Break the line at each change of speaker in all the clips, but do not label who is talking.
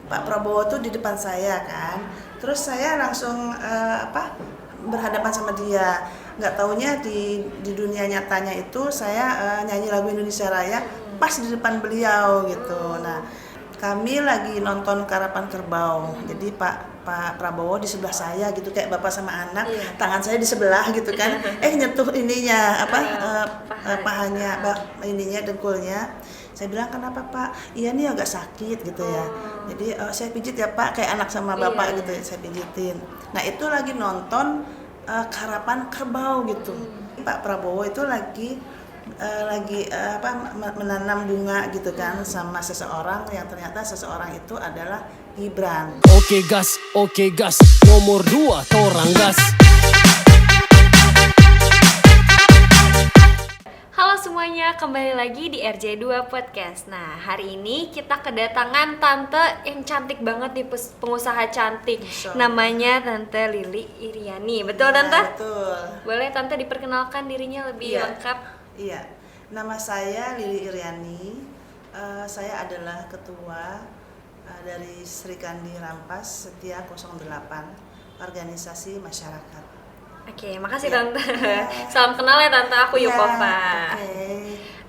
Pak Prabowo tuh di depan saya kan, terus saya langsung berhadapan sama dia. Nggak taunya di dunia nyatanya itu saya nyanyi lagu Indonesia Raya pas di depan beliau gitu. Nah, kami lagi nonton Karapan Kerbau. Jadi Pak Prabowo di sebelah saya gitu kayak bapak sama anak, tangan saya di sebelah gitu kan. Nyentuh ininya pahanya, ininya dengkulnya. Saya bilang, kenapa Pak? Iya nih agak sakit gitu ya. Jadi saya pijit ya Pak, kayak anak sama bapak gitu ya, saya pijitin. Nah itu lagi nonton Karapan Kerbau gitu. Pak Prabowo itu lagi menanam bunga gitu kan sama seseorang yang ternyata seseorang itu adalah Gibran.
Oke gas, nomor 2 torang gas.
Halo semuanya, kembali lagi di RJ2 Podcast. Nah, hari ini kita kedatangan tante yang cantik banget nih, pengusaha cantik. Namanya Tante Lili Iriani. Betul Tante?
Betul.
Boleh Tante diperkenalkan dirinya lebih lengkap?
Iya, nama saya Lili Iriani. Saya adalah ketua dari Sri Kandi Rampas Setia 08, organisasi masyarakat.
Oke, makasih Tante. Salam kenal ya Tante, aku Yukova.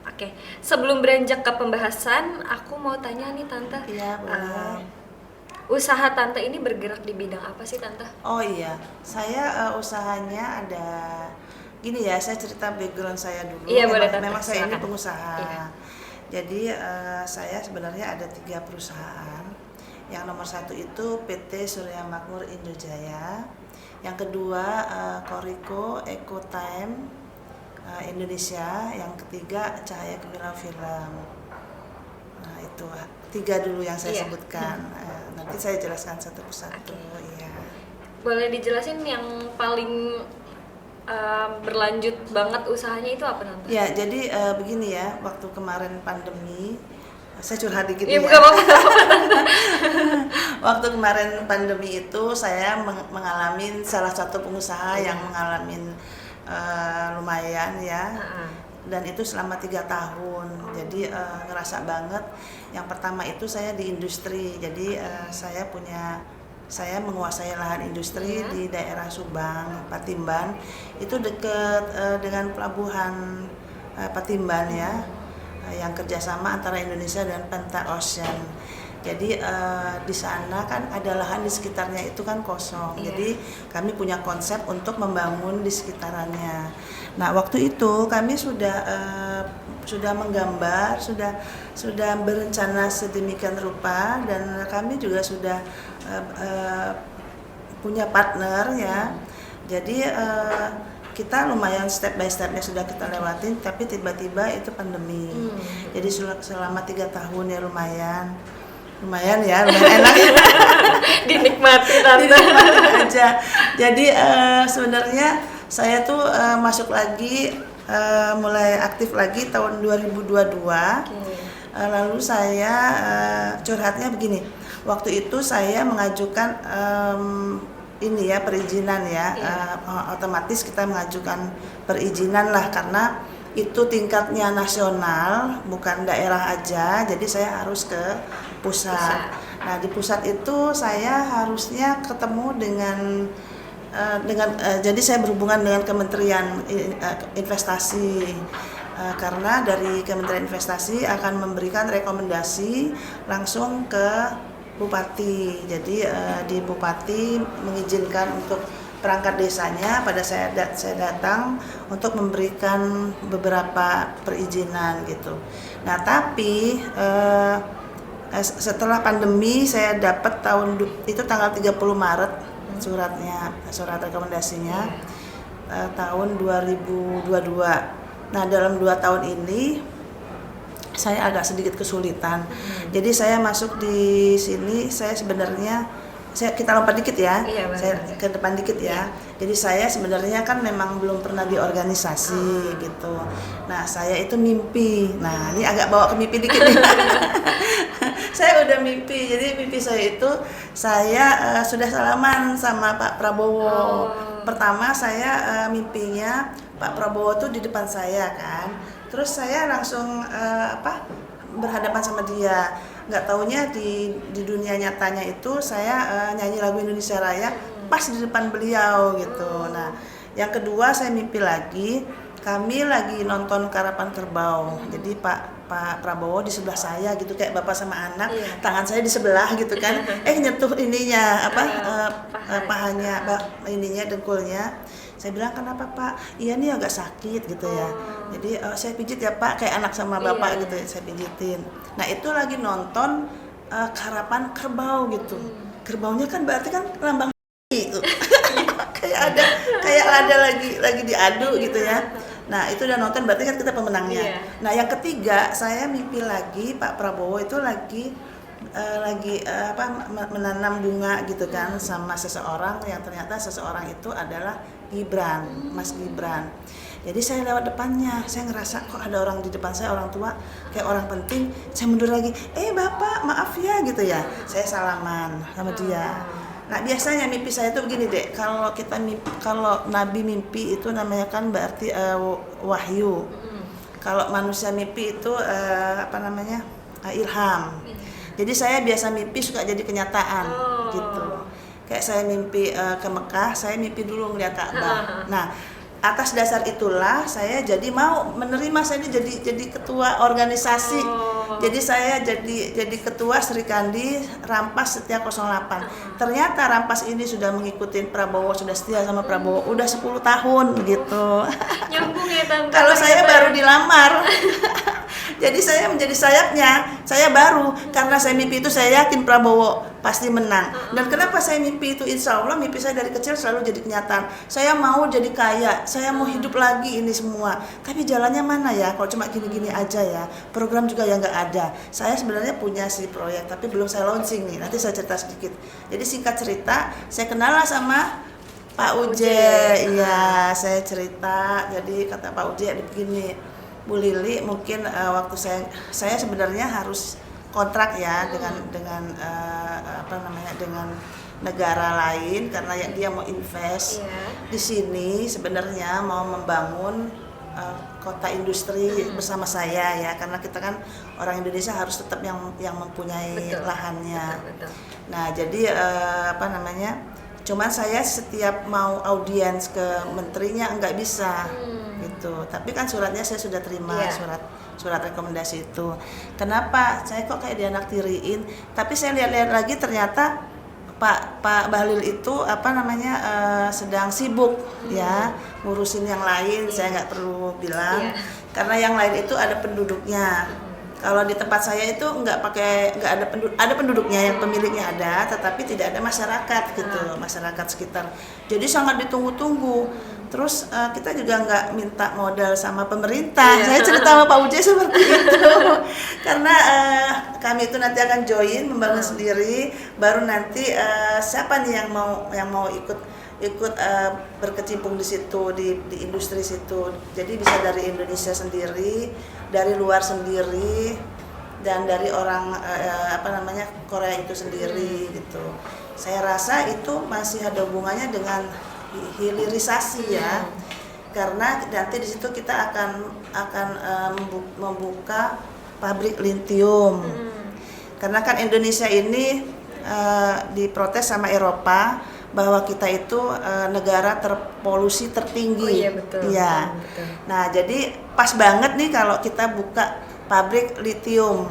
Oke, sebelum beranjak ke pembahasan, aku mau tanya nih Tante.
Iya, boleh.
Usaha Tante ini bergerak di bidang apa sih Tante?
Oh iya, saya usahanya ada gini ya, saya cerita background saya dulu.
Iya, boleh Tante.
Memang saya ini
Silakan.
pengusaha.
Iya.
Jadi saya sebenarnya ada 3 perusahaan. Yang nomor 1 itu PT Surya Makmur Indojaya. Yang kedua Koriko Ecotime Indonesia. Yang ketiga Cahaya Gemilang Film. Nah itu 3 dulu yang saya sebutkan. Nanti saya jelaskan satu persatu. Iya.
Boleh dijelasin yang paling berlanjut banget usahanya itu apa Tante?
Ya, jadi begini ya, waktu kemarin pandemi, saya curhat dikit
ya.
ya.
Bukan apa-apa.
Waktu kemarin pandemi itu saya mengalami salah satu pengusaha yang mengalami lumayan ya. Dan itu selama 3 tahun. Jadi ngerasa banget. Yang pertama itu saya di industri. Jadi saya menguasai lahan industri di daerah Subang, Patimban. Itu dekat dengan pelabuhan Patimban ya, yang kerjasama antara Indonesia dan Penta Ocean. Jadi di sana kan ada lahan di sekitarnya itu kan kosong. Jadi kami punya konsep untuk membangun di sekitarannya. Nah waktu itu kami sudah menggambar, sudah berencana sedemikian rupa, dan kami juga sudah punya partner ya. Jadi kita lumayan step by stepnya sudah kita lewatin, tapi tiba-tiba itu pandemi. Jadi selama 3 tahun ya lumayan enak.
Dinikmati Tante.
Dinikmati aja. Jadi sebenarnya saya tuh masuk lagi, mulai aktif lagi tahun 2022. Lalu saya curhatnya begini. Waktu itu saya mengajukan perizinan ya. Otomatis kita mengajukan perizinan lah, karena itu tingkatnya nasional, bukan daerah aja. Jadi saya harus ke pusat. Nah di pusat itu saya harusnya ketemu jadi saya berhubungan dengan Kementerian Investasi, karena dari Kementerian Investasi akan memberikan rekomendasi langsung ke Bupati. Jadi di Bupati mengizinkan untuk perangkat desanya, pada saya datang untuk memberikan beberapa perizinan gitu. Nah tapi setelah pandemi saya dapat itu tanggal 30 Maret surat rekomendasinya tahun 2022. Nah dalam 2 tahun ini saya agak sedikit kesulitan. Jadi saya masuk di sini, kita lompat dikit ya, saya ke depan dikit ya. Jadi saya sebenarnya kan memang belum pernah di organisasi gitu. Nah saya itu mimpi. Nah ini agak bawa ke mimpi dikit nih. Saya udah mimpi. Jadi mimpi saya itu sudah salaman sama Pak Prabowo. Pertama saya mimpinya Pak Prabowo tuh di depan saya kan. Terus saya langsung berhadapan sama dia. nggak taunya di dunia nyatanya itu saya nyanyi lagu Indonesia Raya pas di depan beliau gitu. Nah, yang kedua saya mimpi lagi, kami lagi nonton Karapan Kerbau. Jadi Pak Prabowo di sebelah saya gitu kayak bapak sama anak, tangan saya di sebelah gitu kan. Nyentuh ininya pahanya, ininya dengkulnya. Saya bilang, kenapa Pak? Iya nih agak sakit gitu ya. Jadi saya pijit ya Pak, kayak anak sama bapak gitu ya, saya pijitin. Nah itu lagi nonton Karapan Kerbau gitu. Kerbaunya kan berarti kan lambang itu. kayak ada lagi diadu gitu ya. Nah itu udah nonton berarti kan kita pemenangnya. Nah yang ketiga saya mimpi lagi Pak Prabowo itu lagi menanam bunga gitu kan sama seseorang yang ternyata seseorang itu adalah Gibran, Mas Gibran. Jadi saya lewat depannya, saya ngerasa kok ada orang di depan saya, orang tua kayak orang penting. Saya mundur lagi, Bapak maaf ya gitu ya. Saya salaman sama dia. Nah biasanya mimpi saya itu begini dek, kalau Nabi mimpi itu namanya kan berarti wahyu. Kalau manusia mimpi itu ilham. Jadi saya biasa mimpi suka jadi kenyataan gitu. Kayak saya mimpi ke Mekah, saya mimpi dulu ngeliat Ka'bah. Nah atas dasar itulah saya jadi mau menerima, saya ini jadi ketua organisasi. Jadi saya jadi ketua Sri Kandi Rampas Setia 08. Ternyata Rampas ini sudah mengikuti Prabowo, sudah setia sama Prabowo udah 10 tahun gitu.
Nyambung ya Tante.
Kalau saya baru dilamar. Jadi saya menjadi sayapnya, saya baru karena saya mimpi itu saya yakin Prabowo pasti menang. Dan kenapa saya mimpi itu? Insya Allah mimpi saya dari kecil selalu jadi kenyataan. Saya mau jadi kaya, saya mau hidup lagi ini semua. Tapi jalannya mana ya? Kalau cuma gini-gini aja ya. Program juga yang nggak ada. Saya sebenarnya punya si proyek, tapi belum saya launching nih. Nanti saya cerita sedikit. Jadi singkat cerita, saya kenal sama Pak Uje. Iya, saya cerita. Jadi kata Pak Uje begini. Bu Lili, mungkin waktu saya sebenarnya harus kontrak ya dengan negara lain karena dia mau invest di sini, sebenarnya mau membangun kota industri bersama saya ya, karena kita kan orang Indonesia harus tetap yang mempunyai lahannya. Betul. Nah jadi cuman saya setiap mau audiens ke menterinya nggak bisa. Gitu. Tapi kan suratnya saya sudah terima, surat rekomendasi itu. Kenapa? Saya kok kayak dianaktiriin. Tapi saya lihat-lihat lagi ternyata Pak Bahlil itu sedang sibuk ya ngurusin yang lain. Saya nggak perlu bilang karena yang lain itu ada penduduknya. Kalau di tempat saya itu nggak ada penduduknya, yang pemiliknya ada, tetapi tidak ada masyarakat gitu, masyarakat sekitar. Jadi sangat ditunggu-tunggu. Terus kita juga nggak minta modal sama pemerintah. Saya cerita sama Pak Uje seperti itu. Karena kami itu nanti akan join membangun sendiri. Baru nanti siapa nih yang mau ikut berkecimpung di situ di industri situ. Jadi bisa dari Indonesia sendiri, dari luar sendiri, dan dari orang Korea itu sendiri gitu. Saya rasa itu masih ada hubungannya dengan hilirisasi ya, karena nanti di situ kita akan membuka pabrik litium. Karena kan Indonesia ini diprotes sama Eropa bahwa kita itu negara terpolusi tertinggi.
Oh iya betul.
Iya.
Betul.
Nah jadi pas banget nih kalau kita buka pabrik litium.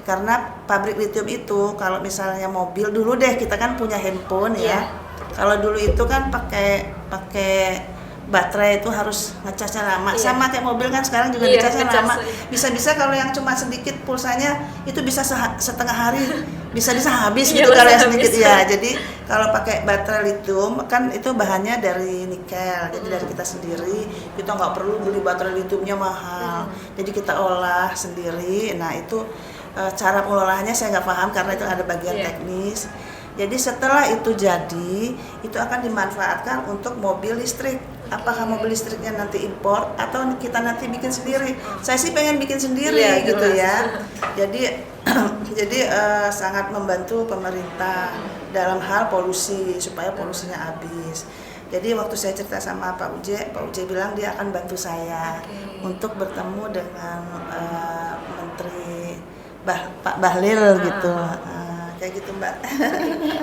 Karena pabrik litium itu kalau misalnya mobil dulu deh, kita kan punya handphone ya. Kalau dulu itu kan pakai baterai itu harus ngecasnya lama. Sama kayak mobil kan sekarang juga ngecasnya lama. Bisa-bisa kalau yang cuma sedikit pulsanya itu bisa setengah hari bisa habis gitu kalau yang sedikit ya. Jadi kalau pakai baterai litium kan itu bahannya dari nikel. Jadi dari kita sendiri, kita nggak perlu beli baterai litiumnya mahal. Jadi kita olah sendiri. Nah itu cara pengolahannya saya nggak paham karena itu ada bagian teknis. Jadi setelah itu jadi, itu akan dimanfaatkan untuk mobil listrik. Apakah mobil listriknya nanti impor atau kita nanti bikin sendiri? Saya sih pengen bikin sendiri gitu ya. Jadi sangat membantu pemerintah dalam hal polusi supaya polusinya habis. Jadi waktu saya cerita sama Pak Uje bilang dia akan bantu saya untuk bertemu dengan Pak Bahlil gitu. Kayak gitu Mbak.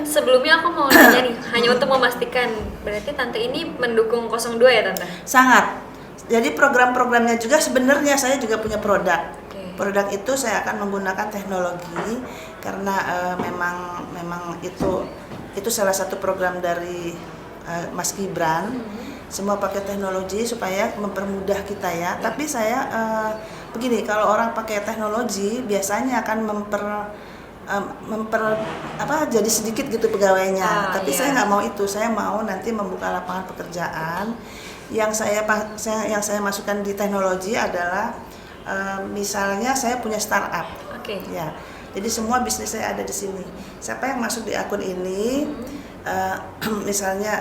Sebelumnya aku mau nanya nih, hanya untuk memastikan, berarti Tante ini mendukung 02 ya Tante?
Sangat. Jadi program-programnya juga sebenarnya saya juga punya produk.
Okay.
Produk itu saya akan menggunakan teknologi karena memang itu salah satu program dari Mas Gibran. Semua pakai teknologi supaya mempermudah kita ya. Tapi saya begini, kalau orang pakai teknologi biasanya akan jadi sedikit gitu pegawainya. Tapi saya nggak mau itu. Saya mau nanti membuka lapangan pekerjaan. Yang saya masukkan di teknologi adalah misalnya saya punya startup. Ya. Jadi semua bisnis saya ada di sini. Siapa yang masuk di akun ini, misalnya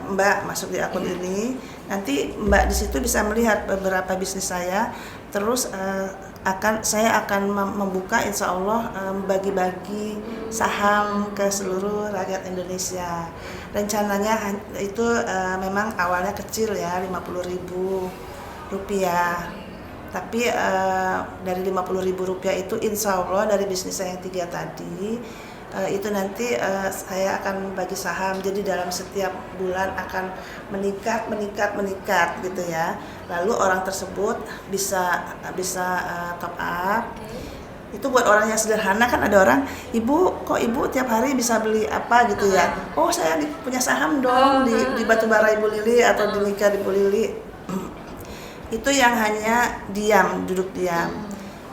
Mbak masuk di akun ini, nanti Mbak di situ bisa melihat beberapa bisnis saya. Terus saya akan membuka, insya Allah bagi-bagi saham ke seluruh rakyat Indonesia. Rencananya itu memang awalnya kecil ya, Rp50.000. Tapi dari Rp50.000 itu insya Allah dari bisnis saya yang 3 tadi, itu nanti saya akan bagi saham. Jadi dalam setiap bulan akan meningkat gitu ya. Lalu orang tersebut bisa top up. Itu buat orang yang sederhana, kan ada orang, Ibu tiap hari bisa beli apa gitu ya. Oh, saya punya saham dong di Batubara Ibu Lili atau di Nika Ibu Lili. Itu yang hanya duduk diam.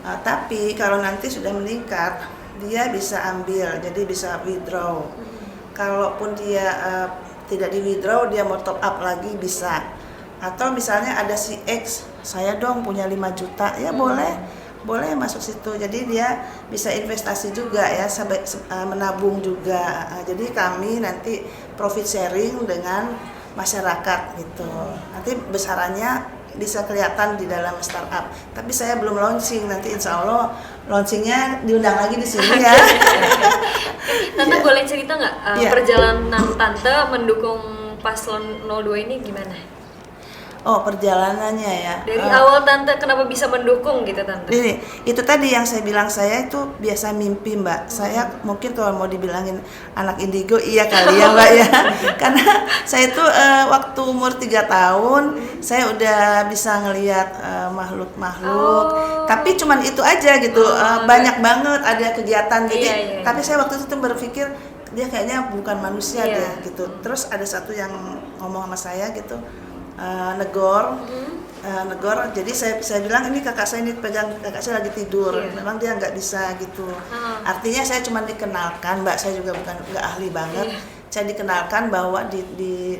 Tapi kalau nanti sudah meningkat, dia bisa ambil, jadi bisa withdraw. Kalaupun dia tidak di withdraw, dia mau top up lagi bisa. Atau misalnya ada si X, saya dong punya 5 juta, ya boleh masuk situ. Jadi dia bisa investasi juga ya, sampai menabung juga. Jadi kami nanti profit sharing dengan masyarakat gitu. Nanti besarannya bisa kelihatan di dalam startup. Tapi saya belum launching, nanti insya Allah launchingnya diundang lagi di sini ya.
Tante boleh cerita nggak perjalanan Tante mendukung paslon 02 ini gimana?
Oh, perjalanannya ya.
Dari awal Tante kenapa bisa mendukung gitu Tante?
Ini, itu tadi yang saya bilang, saya itu biasa mimpi Mbak. Saya mungkin kalau mau dibilangin anak indigo, iya kali ya Mbak ya. Karena saya itu waktu umur 3 tahun, saya udah bisa ngelihat makhluk-makhluk. Tapi cuman itu aja gitu, banyak banget ada kegiatan. Jadi, tapi saya waktu itu berpikir, dia kayaknya bukan manusia deh gitu. Terus ada satu yang ngomong sama saya gitu, negor. Jadi saya bilang, ini kakak saya ini pegang, kakak saya lagi tidur. Memang dia nggak bisa gitu. Artinya saya cuma dikenalkan, Mbak, saya juga nggak ahli banget. Saya dikenalkan bahwa di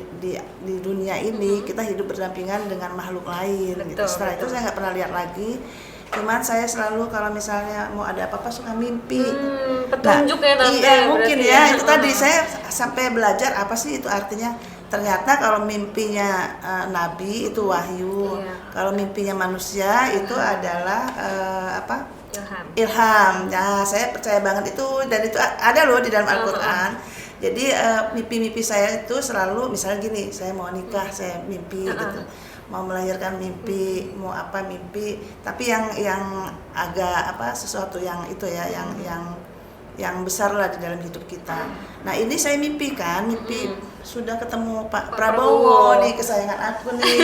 dunia ini kita hidup berdampingan dengan makhluk lain. Gitu. Setelah itu saya nggak pernah lihat lagi. Cuman saya selalu kalau misalnya mau ada apa-apa suka mimpi.
Petunjuk ya Tante.
Iya mungkin ya. Itu tadi saya sampai belajar apa sih itu artinya. Ternyata kalau mimpinya Nabi itu wahyu, kalau mimpinya manusia itu adalah ilham. Nah, saya percaya banget itu, dan itu ada loh di dalam Al-Quran. Jadi mimpi-mimpi saya itu selalu, misalnya gini, saya mau nikah, saya mimpi gitu, mau melahirkan mimpi, mau apa mimpi. Tapi yang agak sesuatu yang itu ya, yang besar lah di dalam hidup kita. Nah ini saya mimpi sudah ketemu Pak Prabowo nih, kesayangan aku nih.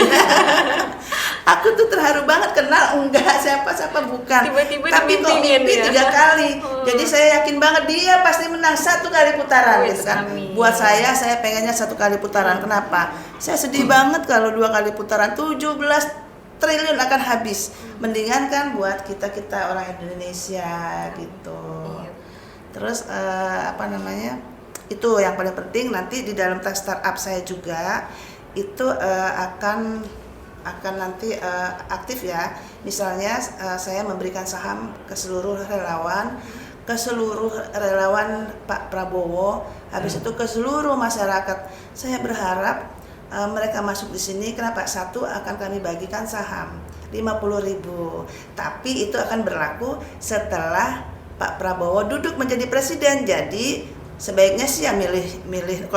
Aku tuh terharu banget, kenal enggak, siapa bukan.
Tiba-tiba
tapi kok mimpi 3 kali. Jadi saya yakin banget dia pasti menang 1 kali putaran gitu kan. Buat saya pengennya 1 kali putaran. Kenapa? Saya sedih banget kalau 2 kali putaran, 17 triliun akan habis. Mendingan kan buat kita orang Indonesia gitu. Terus itu yang paling penting, nanti di dalam startup saya juga itu akan nanti aktif ya. Misalnya saya memberikan saham ke seluruh relawan Pak Prabowo, habis itu ke seluruh masyarakat. Saya berharap mereka masuk di sini. Kenapa? 1 akan kami bagikan saham 50.000. Tapi itu akan berlaku setelah Pak Prabowo duduk menjadi presiden. Jadi sebaiknya sih ya milih 02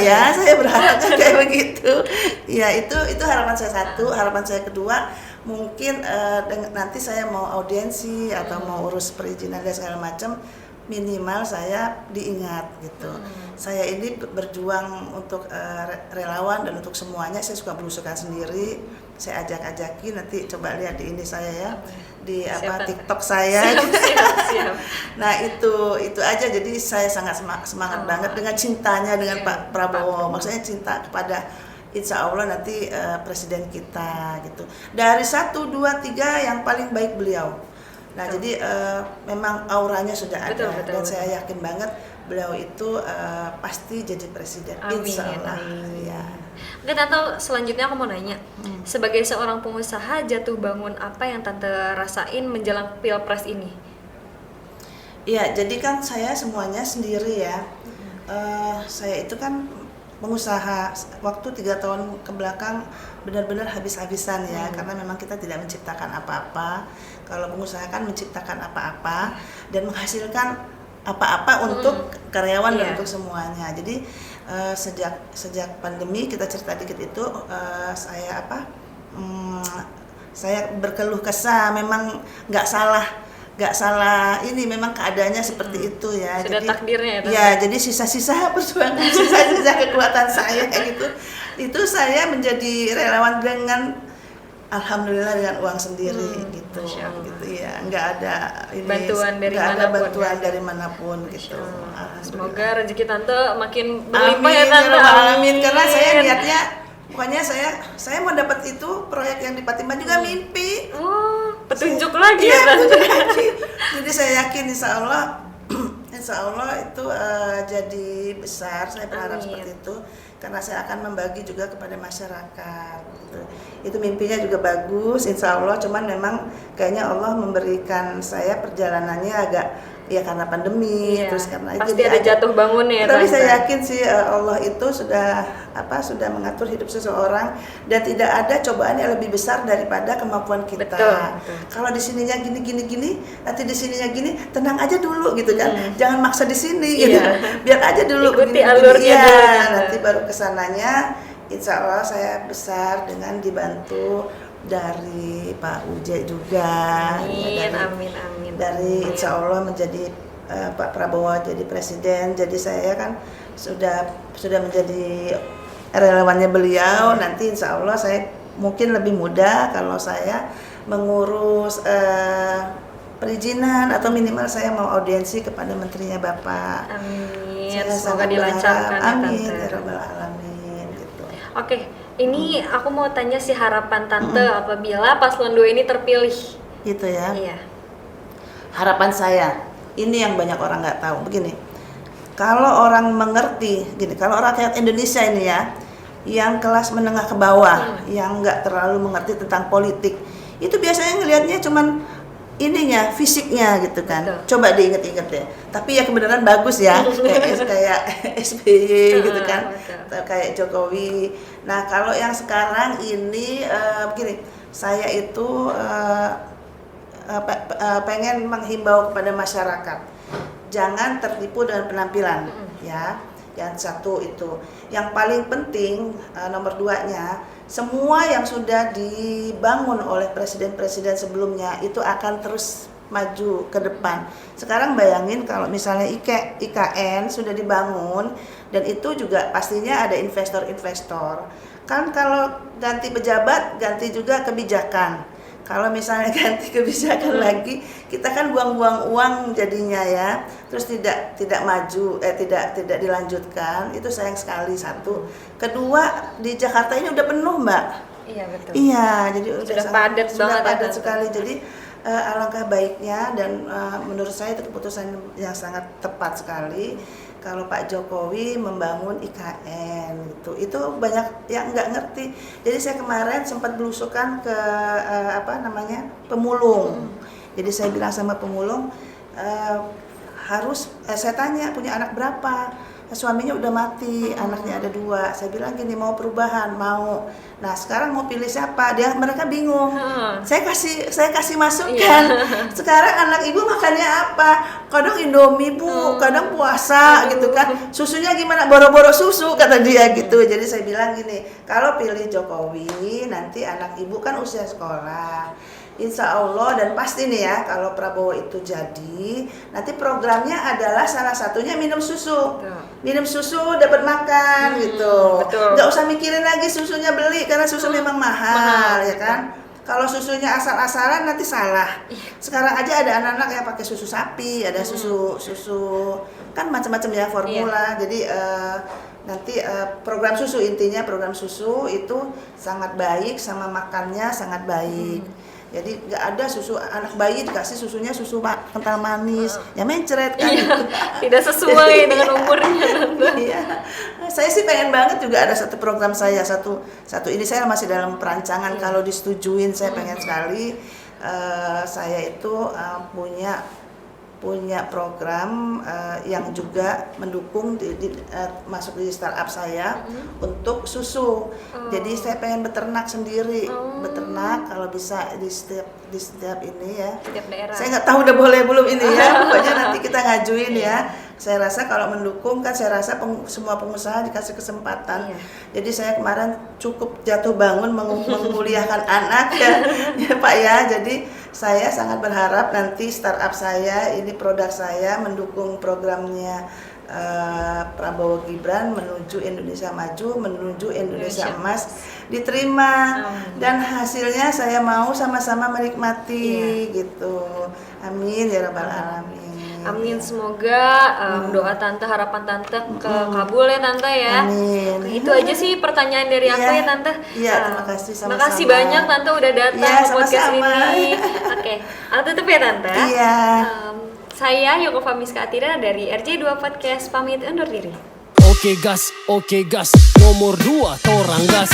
ya. Saya berharapnya kayak begitu. Ya itu harapan saya 1. Harapan saya kedua, mungkin nanti saya mau audiensi atau mau urus perizinan dan segala macam, minimal saya diingat gitu. Saya ini berjuang untuk relawan dan untuk semuanya. Saya suka belusukan sendiri. Saya ajak-ajakin, nanti coba lihat di ini saya ya, di TikTok saya.
Siap.
Nah itu aja. Jadi saya sangat semangat banget dengan cintanya dengan Pak Prabowo. Maksudnya cinta kepada insya Allah nanti presiden kita gitu. Dari 1, 2, 3 yang paling baik beliau. Nah jadi memang auranya sudah ada dan saya yakin banget beliau itu pasti jadi presiden. Insya Allah. Ya.
Oke Tante, selanjutnya aku mau nanya, sebagai seorang pengusaha, jatuh bangun apa yang Tante rasain menjelang Pilpres ini?
Iya, jadi kan saya semuanya sendiri ya. Saya itu kan pengusaha, waktu 3 tahun kebelakang benar-benar habis-habisan ya, karena memang kita tidak menciptakan apa-apa. Kalau pengusaha kan menciptakan apa-apa dan menghasilkan apa-apa untuk karyawan dan untuk semuanya. Jadi sejak pandemi, kita cerita dikit itu, saya berkeluh kesah, memang nggak salah ini, memang keadaannya seperti itu ya.
Sudah
jadi,
takdirnya ya.
Ya, jadi sisa-sisa perjuangan, sisa-sisa kekuatan saya gitu. Itu saya menjadi relawan dengan alhamdulillah dengan uang sendiri gitu ya, nggak ada
bantuan dari
manapun,
ada
bantuan dari manapun gitu.
Semoga rezeki Tante makin berlimpah ya Tante.
Amin. Karena saya niatnya, pokoknya saya mau dapat itu proyek yang di Patimban juga mimpi.
Petunjuk lagi ya Tante.
Jadi saya yakin insya Allah itu jadi besar. Saya berharap seperti itu karena saya akan membagi juga kepada masyarakat gitu. Itu mimpinya juga bagus insya Allah, cuman memang kayaknya Allah memberikan saya perjalanannya agak ya karena pandemi, terus karena
pasti ada jatuh bangun ya.
Tapi saya yakin sih Allah itu sudah mengatur hidup seseorang dan tidak ada cobaan yang lebih besar daripada kemampuan kita.
Betul.
Kalau di sininya gini, nanti di sininya gini, tenang aja dulu gitu kan. Jangan maksa di sini gitu. Biar aja dulu
ikuti alurnya dulu.
Nanti baru kesananya insya Allah saya besar dengan dibantu dari Pak Uje juga.
Amin.
Dari insya Allah menjadi Pak Prabowo jadi presiden, jadi saya kan sudah menjadi relawannya beliau. Nanti insya Allah saya mungkin lebih mudah kalau saya mengurus perizinan atau minimal saya mau audiensi kepada menterinya Bapak.
Amin.
Saya
Semoga dilancarkan.
Amin ya Rabbal Alamin gitu.
Oke, ini aku mau tanya sih harapan Tante apabila paslon 2 ini terpilih.
Gitu ya.
Iya.
Harapan saya, ini yang banyak orang nggak tahu. Begini, kalau orang mengerti, kalau rakyat Indonesia ini ya, yang kelas menengah ke bawah, yang nggak terlalu mengerti tentang politik, itu biasanya ngelihatnya cuman ininya, fisiknya gitu kan. Betul. Coba diinget-inget deh. Tapi ya kebenaran bagus ya, kayak SBY gitu kan, kayak Jokowi. Nah kalau yang sekarang ini begini, saya itu pengen menghimbau kepada masyarakat, jangan tertipu dengan penampilan, ya. Yang satu itu, yang paling penting nomor 2-nya, semua yang sudah dibangun oleh presiden-presiden sebelumnya itu akan terus maju ke depan. Sekarang bayangin kalau misalnya IKN sudah dibangun dan itu juga pastinya ada investor-investor. Kan kalau ganti pejabat, ganti juga kebijakan. Kalau misalnya ganti kebijakan lagi, kita kan buang-buang uang jadinya ya. Terus tidak maju, tidak dilanjutkan. Itu sayang sekali satu. Kedua, di Jakarta ini udah penuh, Mbak.
Iya, betul.
Iya, jadi
sudah
padat sekali. Jadi alangkah baiknya dan menurut saya itu keputusan yang sangat tepat sekali. Kalau Pak Jokowi membangun IKN gitu, itu banyak yang nggak ngerti. Jadi saya kemarin sempat belusukan ke pemulung. Jadi saya bilang sama pemulung, saya tanya punya anak berapa. suaminya udah mati, anaknya ada 2. Saya bilang gini, mau perubahan, mau. Nah sekarang mau pilih siapa? Mereka bingung. Saya kasih masukan. Sekarang anak ibu makannya apa? Kadang Indomie bu, kadang puasa gitu kan. Susunya gimana? Boro-boro susu kata dia gitu. Jadi saya bilang gini, kalau pilih Jokowi nanti anak ibu kan usia sekolah. Insya Allah dan pasti nih ya, kalau Prabowo itu jadi, nanti programnya adalah salah satunya minum susu. Minum susu dapat makan gitu. Nggak usah mikirin lagi susunya beli karena susu memang mahal ya kan. Kalau susunya asal-asalan nanti salah. Sekarang aja ada anak-anak yang pakai susu sapi, ada susu kan macam-macam ya formula. Jadi nanti program susu, intinya program susu itu sangat baik, sama makannya sangat baik. Jadi nggak ada susu anak bayi dikasih susunya susu kental manis, ya mencret kan.
Tidak sesuai dengan umurnya.
Iya. Saya sih pengen banget juga ada satu program saya satu ini saya masih dalam perancangan. Kalau disetujuin saya pengen sekali saya itu punya program yang juga mendukung masuk di startup saya untuk susu. Jadi saya pengen beternak sendiri, beternak kalau bisa di setiap ini ya.
Setiap daerah.
Saya nggak tahu udah boleh belum ini ya. Pokoknya nanti kita ngajuin ya. Saya rasa kalau mendukung kan saya rasa semua pengusaha dikasih kesempatan. Jadi saya kemarin cukup jatuh bangun menguliahkan anak ya Pak ya. Jadi saya sangat berharap nanti startup saya, ini produk saya mendukung programnya Prabowo Gibran menuju Indonesia Maju, menuju Indonesia Emas diterima. Dan hasilnya saya mau sama-sama menikmati gitu. Amin ya rabbal alamin.
Amin, semoga doa tante, harapan tante kabul ya tante ya.
Amin.
Itu aja sih pertanyaan dari aku ya tante.
Iya, terima kasih sama-sama.
Makasih banyak tante udah datang ke podcast ini. Oke, aku tutup ya tante.
Iya.
Saya Yoko Famiska Atira dari RJ2 Podcast pamit undur diri.
Oke gas, nomor 2 torang gas.